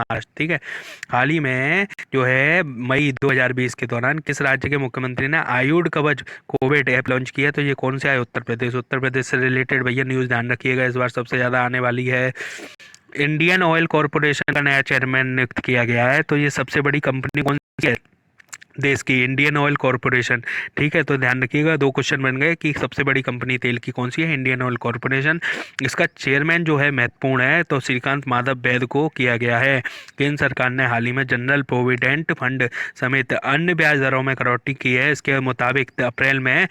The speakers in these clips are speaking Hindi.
महाराष्ट्र। ठीक है, हाल ही में जो है मई 2020 के दौरान किस राज्य के मुख्यमंत्री ने आयुड कवच कोविड ऐप लॉन्च किया? तो ये कौन सा है? उत्तर प्रदेश। उत्तर प्रदेश से रिलेटेड भैया न्यूज़ ध्यान रखिएगा, इस बार सबसे ज़्यादा आने वाली है। इंडियन ऑयल कॉरपोरेशन का नया चेयरमैन नियुक्त किया गया है, तो ये सबसे बड़ी कंपनी कौन सी है देश की? Indian oil corporation. ठीक है, तो ध्यान रखिएगा, दो क्वेश्चन बन गए कि सबसे बड़ी कंपनी तेल की कौन सी है? Indian oil corporation. इसका चेयरमैन जो है महत्वपूर्ण है, तो श्रीकांत माधव वैद को किया गया है। केंद्र सरकार ने हाल ही में जनरल प्रोविडेंट फंड समेत अन्य ब्याज दरों में कटौती की है। इसके मुताबिक अप्रैल में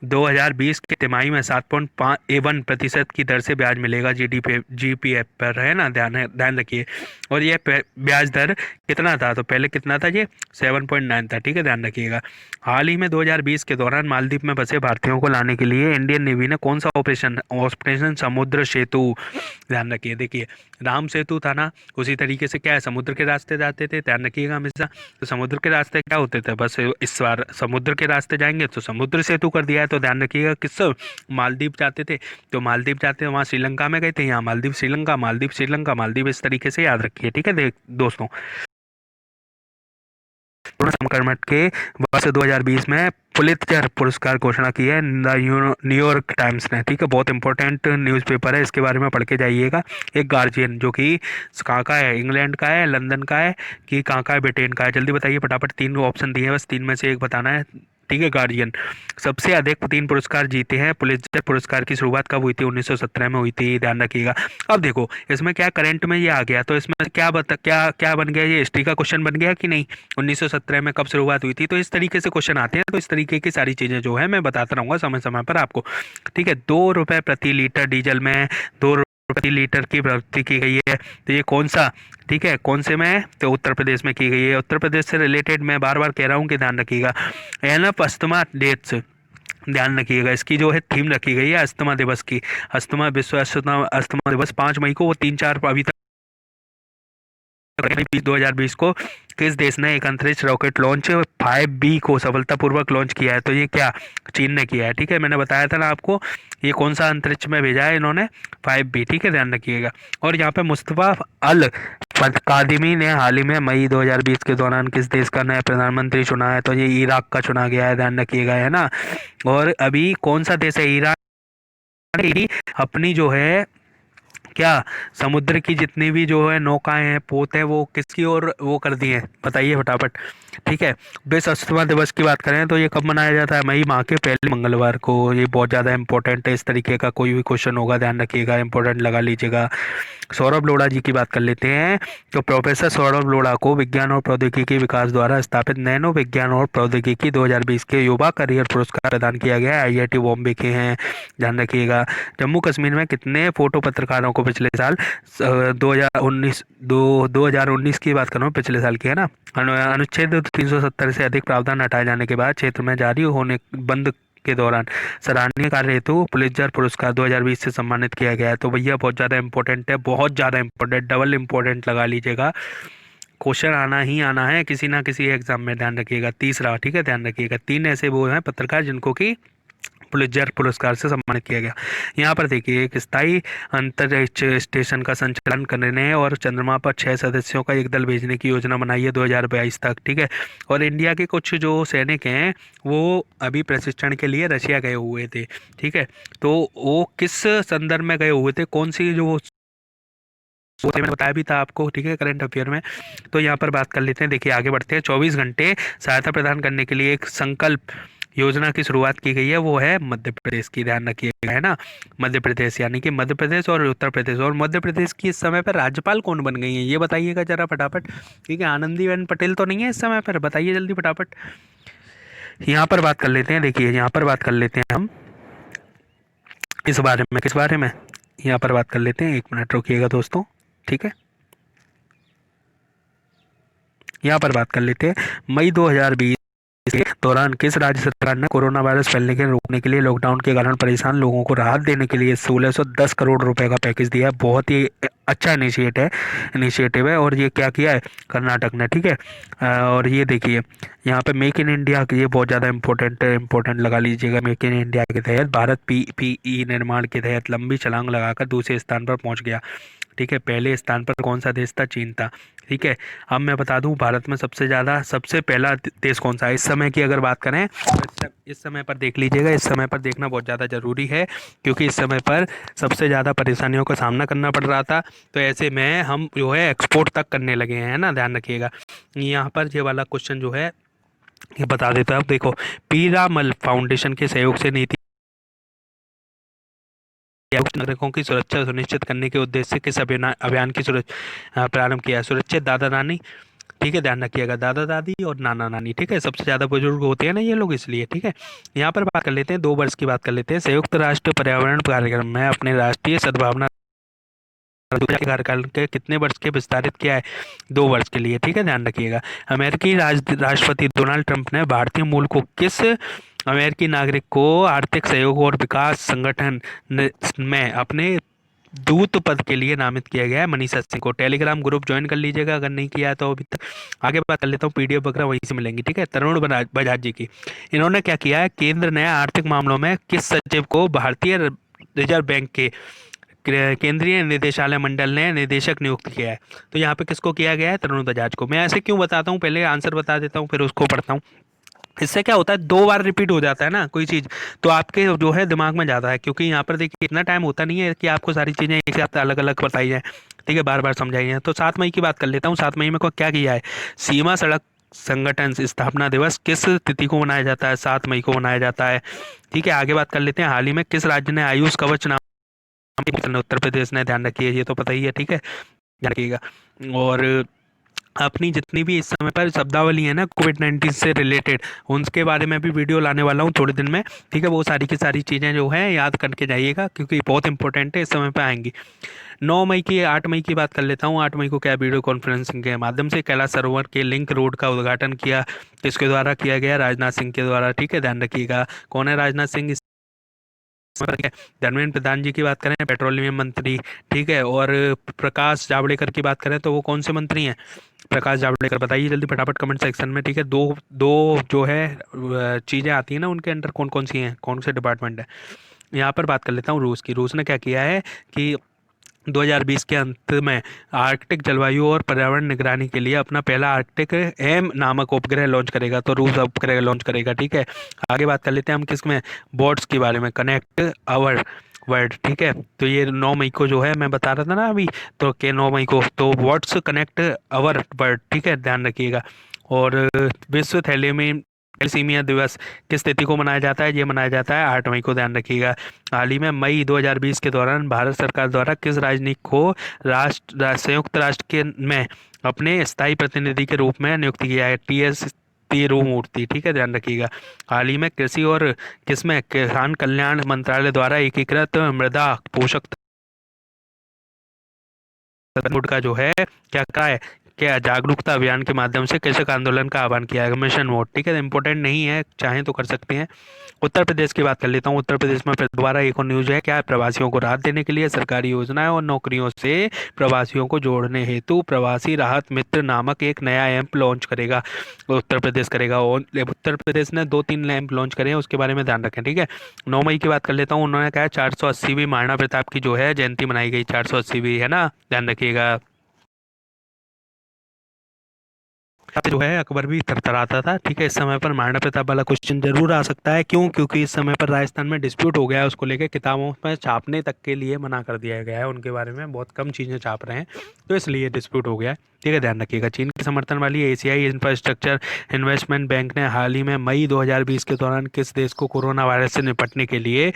2020 के तिमाही में 7.1% की दर से ब्याज मिलेगा जीपीएफ पर, है ना, ध्यान ध्यान रखिए। और यह ब्याज दर कितना था? तो पहले कितना था ये? 7.9 था। ठीक है, ध्यान रखिएगा। हाल ही में 2020 के दौरान मालदीव में फंसे भारतीयों को लाने के लिए इंडियन नेवी ने कौन सा ऑपरेशन समुद्र सेतु, ध्यान रखिए। देखिए, राम सेतु था ना, उसी तरीके से क्या है, समुद्र के रास्ते जाते थे, ध्यान रखिएगा हमेशा। तो समुद्र के रास्ते क्या होते थे? बस इस बार समुद्र के रास्ते जाएंगे तो समुद्र सेतु कर दिया है। तो ध्यान रखिएगा, किस मालदीव जाते थे तो मालदीव जाते वहाँ श्रीलंका में गए थे, यहाँ मालदीव श्रीलंका, मालदीव श्रीलंका, मालदीव, इस तरीके से याद रखिए। ठीक है दोस्तों, कोरोना संक्रमण के वर्ष 2020 में पुलित्जर पुरस्कार घोषणा की है न्यूयॉर्क टाइम्स ने। ठीक है, बहुत इंपॉर्टेंट न्यूज़पेपर है, इसके बारे में पढ़ के जाइएगा। एक गार्जियन जो कि कहाँ का है? इंग्लैंड का है, लंदन का है, कि कहाँ का है? ब्रिटेन का है? जल्दी बताइए फटाफट, तीन ऑप्शन दिए हैं, बस तीन में से एक बताना है। ठीक है, गार्जियन सबसे अधिक तीन पुरस्कार जीते हैं। पुलित्जर पुरस्कार की शुरुआत कब हुई थी? 1917 में हुई थी, ध्यान रखिएगा। अब देखो, इसमें क्या करंट में ये आ गया, तो इसमें क्या क्या बन गया? ये हिस्ट्री का क्वेश्चन बन गया कि नहीं? 1917 में कब शुरुआत हुई थी? तो इस तरीके से क्वेश्चन आते हैं, तो इस तरीके की सारी चीजें जो है मैं बताता रहूंगा समय समय पर आपको। ठीक है, 2 रुपए प्रति लीटर डीजल में 2 रुपए प्रति लीटर की बढ़ोतरी की गई है। तो ये कौन सा, ठीक है, कौन से में है? तो उत्तर प्रदेश में की गई है। उत्तर प्रदेश से रिलेटेड मैं बार बार कह रहा हूँ कि ध्यान रखिएगा। एनफ अस्थमा डेट्स, ध्यान रखिएगा, इसकी जो है थीम रखी गई है अस्थमा दिवस की। अस्थमा विश्व अस्थमा दिवस 5 मई को, वो 3-4 अभी 2020 को किस देश ने एक अंतरिक्ष रॉकेट लॉन्च 5B को सफलतापूर्वक लॉन्च किया है? तो ये क्या, चीन ने किया है। ठीक है, मैंने बताया था ना आपको, ये कौन सा अंतरिक्ष में भेजा है इन्होंने? 5B। ठीक है, ध्यान रखिएगा। और यहाँ पे मुस्तफा अल कादिमी ने हाल ही में मई 2020 के दौरान किस देश का नया प्रधानमंत्री चुना है? तो ये इराक का चुना गया है, ध्यान रखिएगा, है ना। और अभी कौन सा देश है? ईरान ने अपनी जो है क्या, समुद्र की जितनी भी जो है नौकाएं हैं, पोत है, वो किसकी ओर वो कर दी हैं? बताइए फटाफट। ठीक है, विश्व अस्थमा दिवस की बात करें तो ये कब मनाया जाता है? मई माह के पहले मंगलवार को। ये बहुत ज़्यादा इंपॉर्टेंट है, इस तरीके का कोई भी क्वेश्चन होगा ध्यान रखिएगा, इंपॉर्टेंट लगा लीजिएगा। सौरभ लोढ़ा जी की बात कर लेते हैं। तो प्रोफेसर सौरभ लोढ़ा को विज्ञान और प्रौद्योगिकी विकास द्वारा स्थापित नैनो विज्ञान और प्रौद्योगिकी 2020 के युवा करियर पुरस्कार प्रदान किया गया है, आईआईटी बॉम्बे के हैं, ध्यान रखिएगा। जम्मू कश्मीर में कितने फोटो पत्रकारों को पिछले साल 2019 की बात कर रहा हूँ, पिछले साल की, है ना, अनुच्छेद 370 से अधिक प्रावधान हटाए जाने के बाद क्षेत्र में जारी होने बंद के दौरान सराहनीय कार्य हेतु पुलित्जर पुरस्कार 2020 से सम्मानित किया गया है। तो भैया बहुत ज़्यादा इंपॉर्टेंट है, बहुत ज़्यादा इंपॉर्टेंट, डबल इंपॉर्टेंट लगा लीजिएगा, क्वेश्चन आना ही आना है किसी ना किसी एग्जाम में, ध्यान रखिएगा। तीसरा, ठीक है, ध्यान रखिएगा, 3 ऐसे वो हैं पत्रकार जिनको कि पुलित्जर पुरस्कार से सम्मानित किया गया। यहाँ पर देखिए, एक स्थायी अंतरिक्ष स्टेशन का संचालन करने और चंद्रमा पर 6 सदस्यों का एक दल भेजने की योजना बनाई है 2022 तक। ठीक है, और इंडिया के कुछ जो सैनिक हैं वो अभी प्रशिक्षण के लिए रशिया गए हुए थे। ठीक है, तो वो किस संदर्भ में गए हुए थे, कौन सी जो वो थे, मैंने बताया भी था आपको, ठीक है, करंट अफेयर में। तो यहाँ पर बात कर लेते हैं, देखिए आगे बढ़ते हैं। 24 घंटे सहायता प्रदान करने के लिए एक संकल्प योजना की शुरुआत की गई है, वो है मध्य प्रदेश की, ध्यान रखिएगा, है ना, मध्य प्रदेश, यानी कि मध्य प्रदेश और उत्तर प्रदेश। और मध्य प्रदेश की इस समय पर राज्यपाल कौन बन गई है, ये बताइएगा जरा फटाफट। ठीक है, आनंदीबेन पटेल तो नहीं है इस समय पर? बताइए जल्दी फटाफट। यहाँ पर बात कर लेते हैं, देखिए यहाँ पर बात कर लेते हैं हम इस बारे में, किस बारे में, यहाँ पर बात कर लेते हैं, 1 मिनट रुकिएगा दोस्तों। ठीक है, यहाँ पर बात कर लेते हैं। मई 2020 के दौरान किस राज्य सरकार ने कोरोना वायरस फैलने के रोकने के लिए लॉकडाउन के कारण परेशान लोगों को राहत देने के लिए 1610 करोड़ रुपए का पैकेज दिया है? बहुत ही अच्छा इनिशिएटिव है। और ये क्या किया है? कर्नाटक ने। ठीक है, और ये देखिए यहाँ पे मेक इन इंडिया, ये बहुत ज़्यादा इंपॉर्टेंट लगा लीजिएगा। मेक इन इंडिया के तहत भारत पीपीई निर्माण के तहत लंबी छलांग लगाकर दूसरे स्थान पर पहुंच गया। ठीक है, पहले स्थान पर कौन सा देश था? चीन था। ठीक है, अब मैं बता दूं भारत में सबसे पहला देश कौन सा है इस समय की अगर बात करें तो इस समय पर देख लीजिएगा। इस समय पर देखना बहुत ज़्यादा ज़रूरी है, क्योंकि इस समय पर सबसे ज़्यादा परेशानियों का सामना करना पड़ रहा था। तो ऐसे में हम जो है एक्सपोर्ट तक करने लगे हैं, है ना, ध्यान रखिएगा। यहाँ पर ये वाला क्वेश्चन जो है ये बता देता हूँ। देखो, पीरामल फाउंडेशन के सहयोग से नीति आयोग नागरिकों की सुरक्षा सुनिश्चित करने के उद्देश्य से किस अभियान की प्रारंभ किया है? सुरक्षित दादा नानी। ठीक है, ध्यान रखिएगा, दादा दादी और नाना नानी। ठीक है, सबसे ज्यादा बुजुर्ग होते हैं ना ये लोग, इसलिए। ठीक है, यहाँ पर बात कर लेते हैं 2 वर्ष की बात कर लेते हैं। संयुक्त राष्ट्र पर्यावरण कार्यक्रम में अपने राष्ट्रीय सद्भावना के कार्यकाल के कितने वर्ष के विस्तारित किया है? 2 वर्ष के लिए। ठीक है, ध्यान रखिएगा। अमेरिकी राष्ट्रपति डोनाल्ड ट्रंप ने भारतीय मूल को किस अमेरिकी नागरिक को आर्थिक सहयोग और विकास संगठन में अपने दूत पद के लिए नामित किया गया है? मनीषा सिंह को। टेलीग्राम ग्रुप ज्वाइन कर लीजिएगा अगर नहीं किया है तो अभी तक। आगे बात कर लेता हूँ, पीडीएफ वगैरह वहीं से मिलेंगी। ठीक है, तरुण बजाज जी की। इन्होंने क्या किया है? केंद्र ने आर्थिक मामलों में किस सचिव को भारतीय रिजर्व बैंक के केंद्रीय निदेशालय मंडल ने निदेशक नियुक्त किया है? तो यहाँ पे किसको किया गया है? तरुण बजाज को। मैं ऐसे क्यों बताता हूँ, पहले आंसर बता देता हूँ फिर उसको पढ़ता हूँ। इससे क्या होता है, 2 बार रिपीट हो जाता है ना कोई चीज़, तो आपके जो है दिमाग में जाता है। क्योंकि यहाँ पर देखिए इतना टाइम होता नहीं है कि आपको सारी चीज़ें एक साथ अलग अलग बताई जाए। ठीक है, बार बार समझाई जाए। तो 7 मई की बात कर लेता हूँ। 7 मई में को क्या किया है? सीमा सड़क संगठन स्थापना दिवस किस तिथि को मनाया जाता है? 7 मई को मनाया जाता है। ठीक है, आगे बात कर लेते हैं। हाल ही में किस राज्य ने आयुष कवच नाम? उत्तर प्रदेश ने, ध्यान रखिए, ये तो पता ही है। ठीक है, ध्यान रखिएगा। और अपनी जितनी भी इस समय पर शब्दावली है ना कोविड-19 से रिलेटेड, उनके बारे में भी वीडियो लाने वाला हूँ थोड़े दिन में। ठीक है, वो सारी की सारी चीज़ें जो है याद करके जाइएगा, क्योंकि बहुत इंपॉर्टेंट है, इस समय पे आएंगी। 9 मई की 8 मई की बात कर लेता हूँ। 8 मई को क्या वीडियो कॉन्फ्रेंसिंग के माध्यम से कैलाश सरोवर के लिंक रोड का उद्घाटन किया? किसके द्वारा किया गया? राजनाथ सिंह के द्वारा। ठीक है, ध्यान रखिएगा। कौन है राजनाथ सिंह? धर्मेंद्र प्रधान जी की बात करें, पेट्रोलियम मंत्री। ठीक है, और प्रकाश जावड़ेकर की बात करें तो वो कौन से मंत्री हैं? प्रकाश जावड़ेकर। बताइए जल्दी फटाफट कमेंट सेक्शन में। ठीक है, दो दो जो है चीज़ें आती हैं ना उनके अंडर, कौन कौन सी हैं, कौन से डिपार्टमेंट है? यहाँ पर बात कर लेता हूँ रूस की। रूस ने क्या किया है कि 2020 के अंत में आर्कटिक जलवायु और पर्यावरण निगरानी के लिए अपना पहला आर्कटिक एम नामक उपग्रह लॉन्च करेगा। तो रूस उपग्रह लॉन्च करेगा। ठीक है, आगे बात कर लेते हैं हम किसमें? बोट्स के बारे में, कनेक्ट आवर वर्ल्ड। ठीक है, तो ये 9 मई को जो है मैं बता रहा था ना अभी, तो के 9 मई को तो व्हाट्स कनेक्ट आवर वर्ल्ड। ठीक है, ध्यान रखिएगा। और विश्व थैलेसीमिया दिवस किस तिथि को मनाया जाता है? ये मनाया जाता है 8 मई को, ध्यान रखिएगा। हाल ही में मई 2020 के दौरान भारत सरकार द्वारा किस राजनयिक को संयुक्त राष्ट्र के में अपने स्थायी प्रतिनिधि के रूप में नियुक्त किया है? TS तिरुमूर्ति। ठीक है, ध्यान रखिएगा। हाल ही में कृषि और किसमें किसान कल्याण मंत्रालय द्वारा एकीकृत मृदा पोषक बोर्ड का जो है क्या है, क्या जागरूकता अभियान के माध्यम से कृषक आंदोलन का आह्वान किया है? Mission mode. ठीक है, इंपॉर्टेंट नहीं है, चाहें तो कर सकते हैं। उत्तर प्रदेश की बात कर लेता हूँ। उत्तर प्रदेश में फिर दोबारा एक और न्यूज है। क्या है? प्रवासियों को राहत देने के लिए सरकारी योजनाएं और नौकरियों से प्रवासियों को जोड़ने हेतु प्रवासी राहत मित्र नामक एक नया ऐप लॉन्च करेगा उत्तर प्रदेश करेगा। और उत्तर प्रदेश ने 2-3 ऐप लॉन्च करे हैं, उसके बारे में ध्यान रखें। ठीक है, 9 मई की बात कर लेता हूँ। उन्होंने कहा 480वीं महाराणा प्रताप की जो है जयंती मनाई गई। 480वीं, है ना, ध्यान रखिएगा। जो है अकबर भी थरथराता था। ठीक है, इस समय पर महाराणा प्रताप वाला क्वेश्चन जरूर आ सकता है। क्यों? क्योंकि इस समय पर राजस्थान में डिस्प्यूट हो गया है, उसको लेकर किताबों में छापने तक के लिए मना कर दिया गया है। उनके बारे में बहुत कम चीज़ें छाप रहे हैं, तो इसलिए डिस्प्यूट हो गया है। ठीक है, ध्यान रखिएगा। चीन के समर्थन वाली एशियाई इंफ्रास्ट्रक्चर इन्वेस्टमेंट बैंक ने हाल ही में मई 2020 के दौरान किस देश को कोरोना वायरस से निपटने के लिए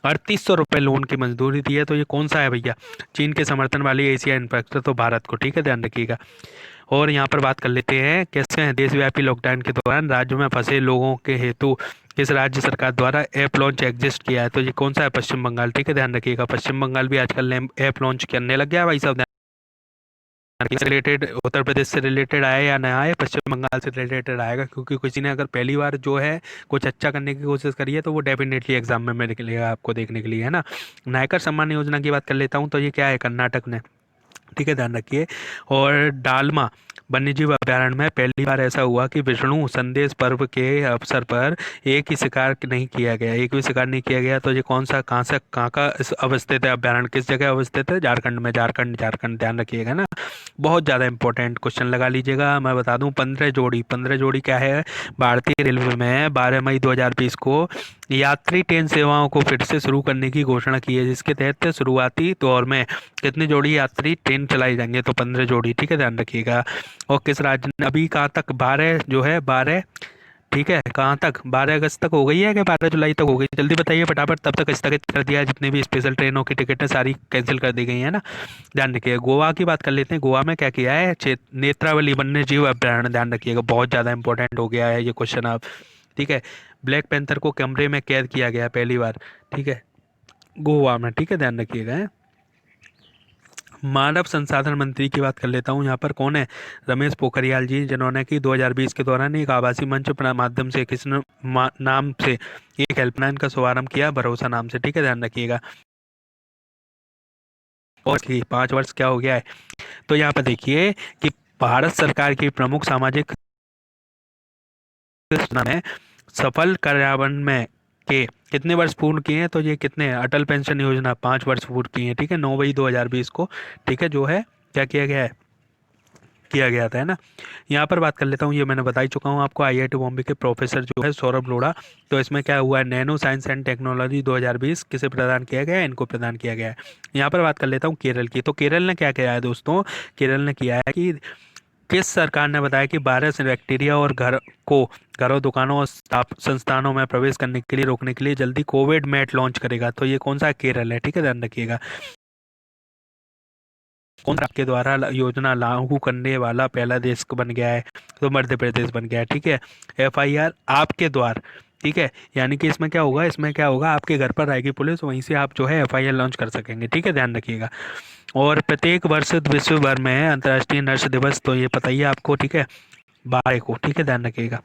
3800 रुपये लोन की मंजूरी दी है? तो ये कौन सा है भैया? चीन के समर्थन वाली एशिया इंफ्रास्ट्रक्चर, तो भारत को। ठीक है, ध्यान रखिएगा। और यहाँ पर बात कर लेते हैं कैसे हैं देशव्यापी लॉकडाउन के दौरान राज्यों में फंसे लोगों के हेतु किस राज्य सरकार द्वारा ऐप लॉन्च एग्जिस्ट किया है? तो ये कौन सा है? पश्चिम बंगाल। ठीक है, ध्यान रखिएगा। पश्चिम बंगाल भी आजकल ऐप लॉन्च करने लग गया है भाई साहब। रिलेटेड उत्तर प्रदेश से रिलेटेड आया या ना आए, पश्चिम बंगाल से रिलेटेड आएगा, क्योंकि किसी ने अगर पहली बार जो है कुछ अच्छा करने की कोशिश करी है तो वो डेफिनेटली एग्जाम में मिलेगा आपको देखने के लिए, है ना। नायकर सम्मान योजना की बात कर लेता हूँ। तो ये क्या है? कर्नाटक ने ठीक है, ध्यान रखिए। और डालमा वन्यजीव अभयारण्य में पहली बार ऐसा हुआ कि विष्णु संदेश पर्व के अवसर पर एक ही शिकार नहीं किया गया, एक भी शिकार नहीं किया गया। तो ये कौन सा, कहाँ से, कहाँ का अवस्थित है अभयारण्य, किस जगह अवस्थित है? झारखंड में, झारखंड, झारखंड, ध्यान रखिएगा ना। बहुत ज़्यादा इंपॉर्टेंट क्वेश्चन लगा लीजिएगा। मैं बता दूं, 15 जोड़ी, 15 जोड़ी क्या है? भारतीय रेलवे में 12 मई 2020 को यात्री ट्रेन सेवाओं को फिर से शुरू करने की घोषणा की है, जिसके तहत शुरुआती दौर में कितनी जोड़ी यात्री ट्रेन चलाई जाएंगे? तो 15 जोड़ी, ठीक है, ध्यान रखिएगा। और किस राज्य ने अभी कहाँ तक, 12 जो है 12, ठीक है, कहाँ तक, 12 अगस्त तक हो गई है कि 12 जुलाई तक हो गई? जल्दी बताइए फटाफट, तब तक स्थगित कर दिया है। जितनी भी स्पेशल ट्रेनों की टिकट है सारी कैंसिल कर दी गई है ना। ध्यान रखिएगा। गोवा की बात कर लेते हैं। गोवा में क्या किया है? नेत्रावली वन्य जीव अभ्यारण्य, ध्यान रखिएगा, बहुत ज़्यादा इंपॉर्टेंट हो गया है ये क्वेश्चन अब। ठीक है। ब्लैक पैंथर को कमरे में कैद किया गया पहली बार, ठीक है, गोवा में, ठीक है, ध्यान रखिएगा। मानव संसाधन मंत्री की बात कर लेता हूँ। यहाँ पर कौन है? रमेश पोखरियाल जी, जिन्होंने कि 2020 के दौरान एक आभासी मंच माध्यम से किस नाम से एक हेल्पलाइन का शुभारंभ किया, भरोसा नाम से, ठीक है, ध्यान रखिएगा। और 5 वर्ष क्या हो गया है? तो यहाँ पर देखिए कि भारत सरकार की प्रमुख सामाजिक योजना में सफल कार्यान्वयन में के कितने वर्ष पूर्ण किए हैं? तो ये कितने, अटल पेंशन योजना 5 वर्ष पूर्ण किए हैं, ठीक है, 9 मई 2020 को, ठीक है, जो है क्या किया गया है, किया गया था, है ना। यहाँ पर बात कर लेता हूँ, ये मैंने बता ही चुका हूँ आपको, आईआईटी बॉम्बे के प्रोफेसर जो है सौरभ लोढ़ा। तो इसमें क्या हुआ है? नैनो साइंस एंड टेक्नोलॉजी 2020 किसे प्रदान किया गया है? इनको प्रदान किया गया है। यहाँ पर बात कर लेता हूँ केरल की। तो केरल ने क्या किया है दोस्तों? केरल ने किया है कि किस सरकार ने बताया कि वायरस बैक्टीरिया और घरों, दुकानों और संस्थानों में प्रवेश करने के लिए रोकने के लिए जल्दी कोविड मैट लॉन्च करेगा? तो ये कौन सा? केरल है, ठीक है, ध्यान रखिएगा। कौन आपके द्वारा योजना लागू करने वाला पहला देश बन गया है? तो मध्य प्रदेश बन गया है, ठीक है। एफआईआर आपके द्वार, ठीक है, यानी कि इसमें क्या होगा, इसमें क्या होगा, आपके घर पर आएगी पुलिस, वहीं से आप जो है एफआईआर लॉन्च कर सकेंगे, ठीक है, ध्यान रखिएगा। और प्रत्येक वर्ष विश्व भर में अंतर्राष्ट्रीय नर्स दिवस, तो ये पता ही है आपको, ठीक है, 12 को, ठीक है, ध्यान रखिएगा।